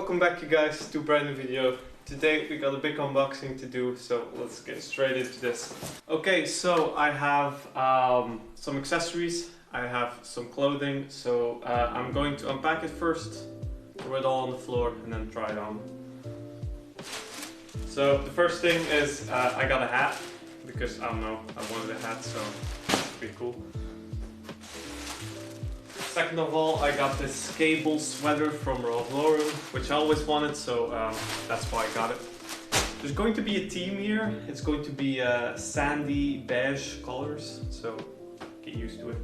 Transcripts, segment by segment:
welcome back you guys to a brand new video. Today we got a big unboxing to do, so let's get straight into this. Okay, so I have some accessories, I have some clothing, so I'm going to unpack it first, throw it all on the floor and then try it on. So the first thing is I got a hat, because I don't know, I wanted a hat, so it's pretty cool. Second of all, I got this cable sweater from Ralph Lauren, which I always wanted, so that's why I got it. There's going to be a theme here. It's going to be sandy beige colors, so get used to it.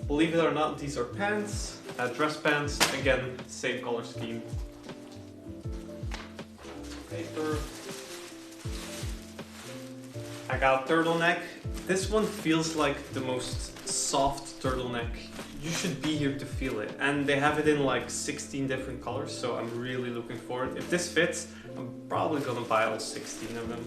Believe it or not, these are pants, dress pants, again, same color scheme. Paper. I got a turtleneck. This one feels like the most soft turtleneck. You should be here to feel it. And they have it in like 16 different colors, so I'm really looking forward. If this fits, I'm probably gonna buy all 16 of them.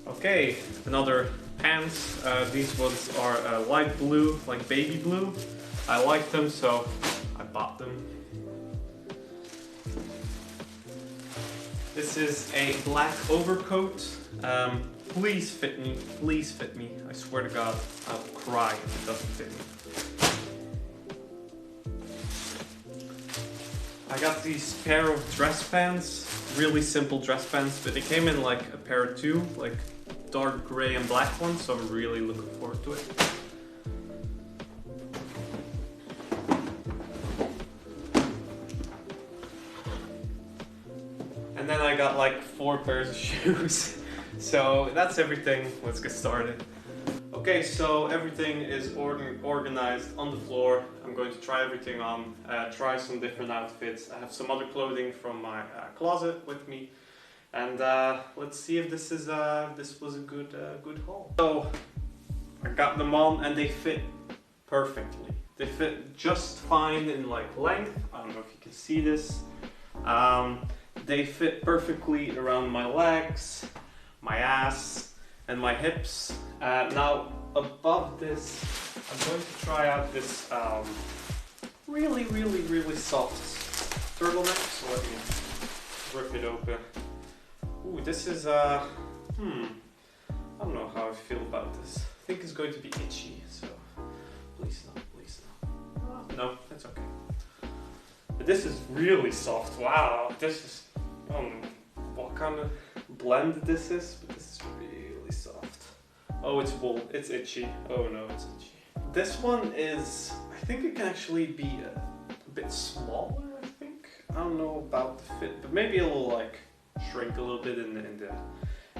Okay, another pants. These ones are light blue, like baby blue. I like them, so I bought them. This is a black overcoat. Please fit me, please fit me. I swear to God, I'll cry if it doesn't fit me. I got these pair of dress pants, really simple dress pants, but they came in like a pair of two, like dark gray and black ones, so I'm really looking forward to it. And then I got like 4 pairs of shoes. So that's everything. Let's get started. Okay, so everything is organized on the floor. I'm going to try everything on, try some different outfits. I have some other clothing from my closet with me. And let's see if this was a good haul. So I got them on and they fit perfectly. They fit just fine in like length. I don't know if you can see this. They fit perfectly around my legs, my ass, and my hips. Now above this, I'm going to try out this really soft turtleneck. So let me rip it open. Ooh, this is I don't know how I feel about this. I think it's going to be itchy, so please no, please no. No, that's okay. But this is really soft. Wow, this is what kind of blend this is, but this is really soft. Oh, it's wool, it's itchy. Oh no, it's itchy. This one is, I think it can actually be a bit smaller, I think. I don't know about the fit, but maybe it will like shrink a little bit in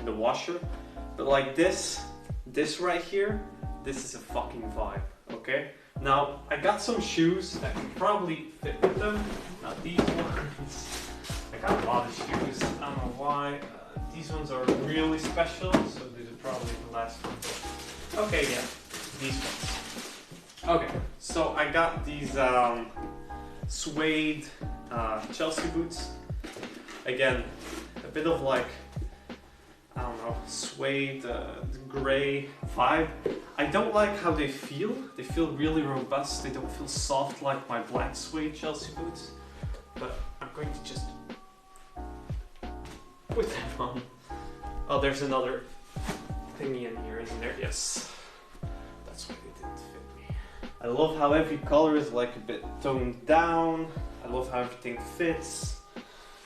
the washer. But like this right here, this is a fucking vibe, okay? Now, I got some shoes that can probably fit with them. Not these ones. I got a lot of shoes, I don't know why. These ones are really special, so these are probably the last ones. Okay, yeah, these ones. Okay, so I got these suede Chelsea boots. Again, a bit of like, I don't know, suede, gray vibe. I don't like how they feel. They feel really robust. They don't feel soft like my black suede Chelsea boots. But I'm going to just put them on. Oh, there's another thingy in here, isn't there? Yes. That's why they didn't fit me. I love how every color is like a bit toned down. I love how everything fits.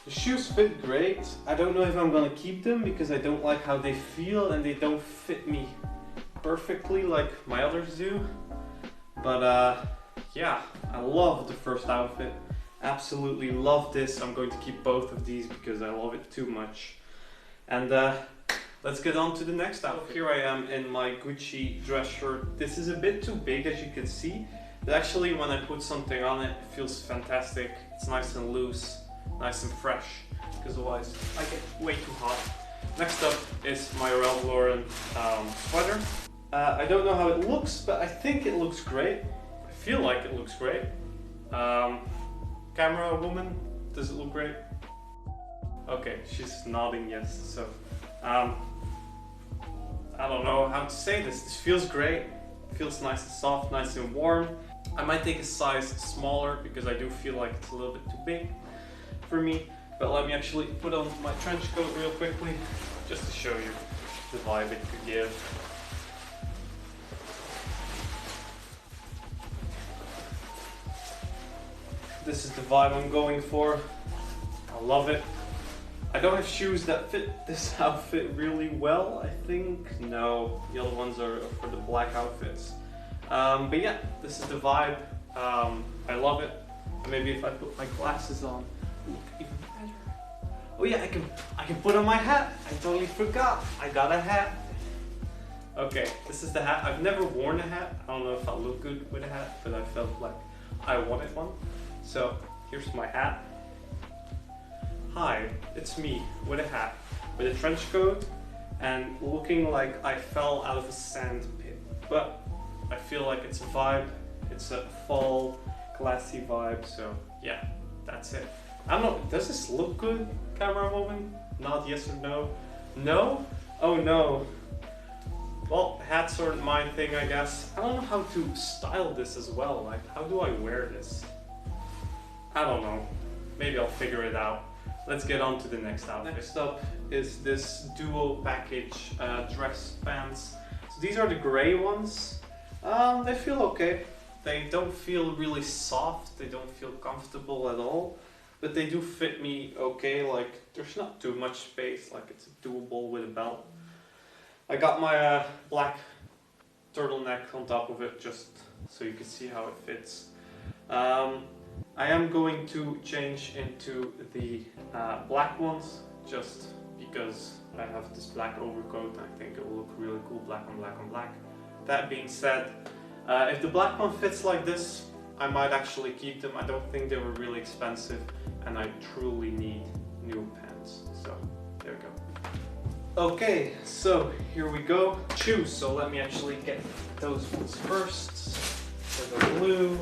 The shoes fit great. I don't know if I'm gonna keep them because I don't like how they feel and they don't fit me perfectly like my others do. But yeah, I love the first outfit. Absolutely love this. I'm going to keep both of these because I love it too much. And let's get on to the next outfit. Here I am in my Gucci dress shirt. This is a bit too big, as you can see. But actually when I put something on it, it feels fantastic. It's nice and loose, nice and fresh, because otherwise I get way too hot. Next up is my Ralph Lauren sweater. I don't know how it looks, but I think it looks great. I feel like it looks great. Camera woman, does it look great? Okay, she's nodding yes. So I don't know how to say this. This feels great. feels nice and soft, nice and warm. I might take a size smaller because I do feel like it's a little bit too big for me. But let me actually put on my trench coat real quickly, just to show you the vibe it could give. This is the vibe I'm going for. I love it. I don't have shoes that fit this outfit really well, I think. No, the other ones are for the black outfits. But yeah, this is the vibe. I love it. Maybe if I put my glasses on, even better. Oh yeah, I can put on my hat. I totally forgot. I got a hat. Okay, this is the hat. I've never worn a hat. I don't know if I look good with a hat, but I felt like I wanted one. So here's my hat. Hi, it's me with a hat, with a trench coat, and looking like I fell out of a sand pit. But I feel like it's a vibe. It's a fall, classy vibe. So yeah, that's it. I don't know. Does this look good, camera woman? Not yes or no. No? Oh no. Well, hats aren't my thing, I guess. I don't know how to style this as well. Like, how do I wear this? I don't know. Maybe I'll figure it out. Let's get on to the next outfit. Next up is this duo package dress pants. So these are the gray ones. They feel okay. They don't feel really soft. They don't feel comfortable at all. But they do fit me okay. Like, there's not too much space. Like, it's doable with a belt. I got my black turtleneck on top of it just so you can see how it fits. I am going to change into the black ones just because I have this black overcoat. I think it will look really cool, black on black on black. That being said, if the black one fits like this, I might actually keep them. I don't think they were really expensive and I truly need new pants. So there we go. Okay, so here we go. Shoes, so let me actually get those ones first. For the blue,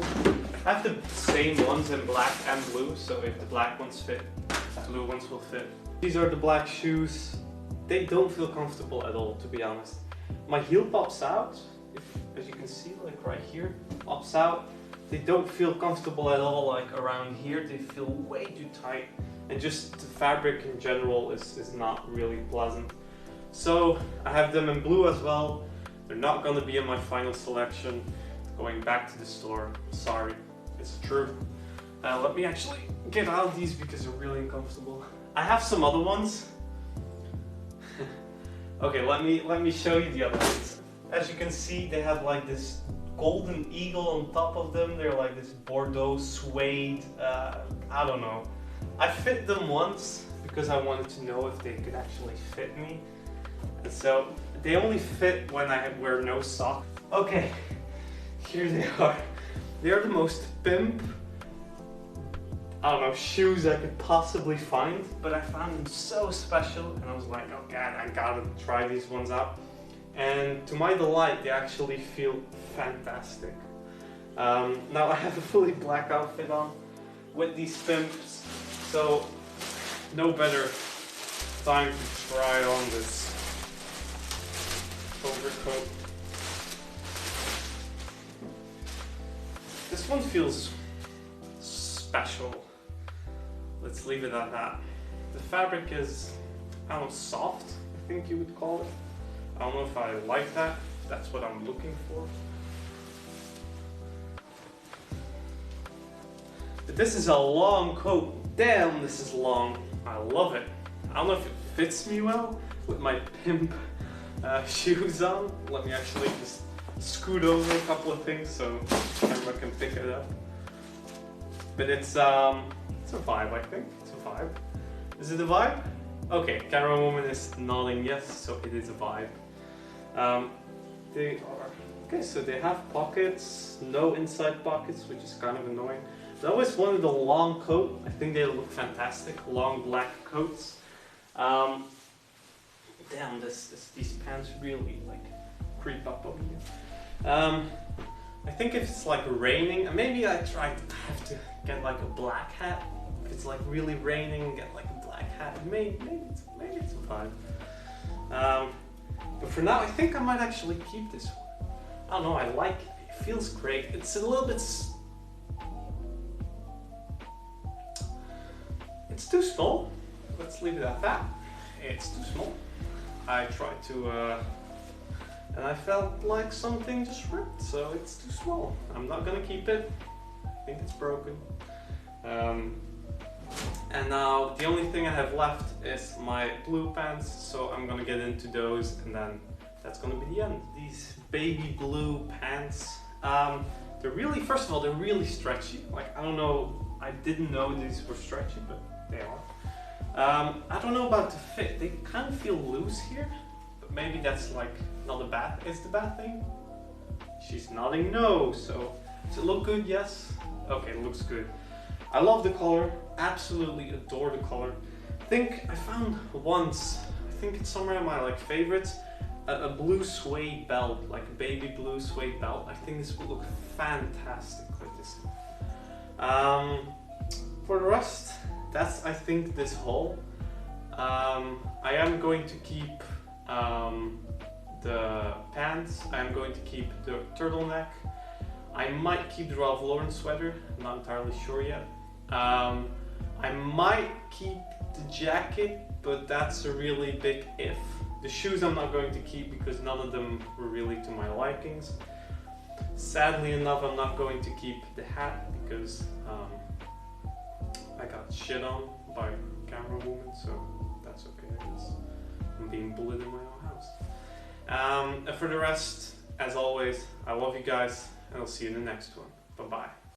I have the same ones in black and blue, so if the black ones fit, the blue ones will fit. These are the black shoes. They don't feel comfortable at all, to be honest. My heel pops out, as you can see, like right here, pops out. They don't feel comfortable at all, like around here. They feel way too tight, and just the fabric in general is not really pleasant. So I have them in blue as well. They're not going to be in my final selection. Going back to the store. Sorry, it's true. Let me actually get out of these because they're really uncomfortable. I have some other ones. Okay, let me show you the other ones. As you can see, they have like this golden eagle on top of them. They're like this Bordeaux suede. I don't know. I fit them once because I wanted to know if they could actually fit me. And so they only fit when I wear no socks. Okay. Here they are. They are the most pimp, I don't know, shoes I could possibly find, but I found them so special and I was like, oh god, I gotta try these ones out. And to my delight, they actually feel fantastic. Now I have a fully black outfit on with these pimps, so no better time to try on this overcoat. This one feels special. Let's leave it at that. The fabric is, I don't know, soft, I think you would call it. I don't know if I like that. That's what I'm looking for. But this is a long coat. Damn, this is long. I love it. I don't know if it fits me well with my pimp shoes on. Let me actually just scoot over a couple of things so the camera can pick it up. But it's a vibe, I think. It's a vibe. Is it a vibe? Okay, camera woman is nodding yes, so it is a vibe. They are okay. So they have pockets, no inside pockets, which is kind of annoying. But I always wanted a long coat. I think they look fantastic. Long black coats. Damn, these pants really like creep up on you. I think if it's like raining, maybe I have to get like a black hat. If it's like really raining, get like a black hat. Maybe it's a vibe. But for now, I think I might actually keep this one. don't know, I like it. It feels great. It's a little bit... It's too small. Let's leave it at that. It's too small. I tried to... and I felt like something just ripped, so it's too small. I'm not gonna keep it. I think it's broken. And now the only thing I have left is my blue pants, so I'm gonna get into those, and then that's gonna be the end. These baby blue pants, they're really, first of all, they're really stretchy. Like, I don't know, I didn't know these were stretchy, but they are. I don't know about the fit. They kind of feel loose here, but maybe that's like not a bad, is the bad thing? She's nodding no, so does it look good? Yes? Okay, it looks good. I love the color, absolutely adore the color. I think I found once, I think it's somewhere in my like favorites, a blue suede belt, like a baby blue suede belt. I think this would look fantastic with this. For the rest, that's I think this haul. I am going to keep the pants, I am going to keep the turtleneck. I might keep the Ralph Lauren sweater, I'm not entirely sure yet. I might keep the jacket, but that's a really big if. The shoes I'm not going to keep because none of them were really to my likings. Sadly enough, I'm not going to keep the hat because I got shit on by a camera woman, so that's okay, I guess. I'm being bullied in my own house. And for the rest, as always, I love you guys, and I'll see you in the next one. Bye-bye.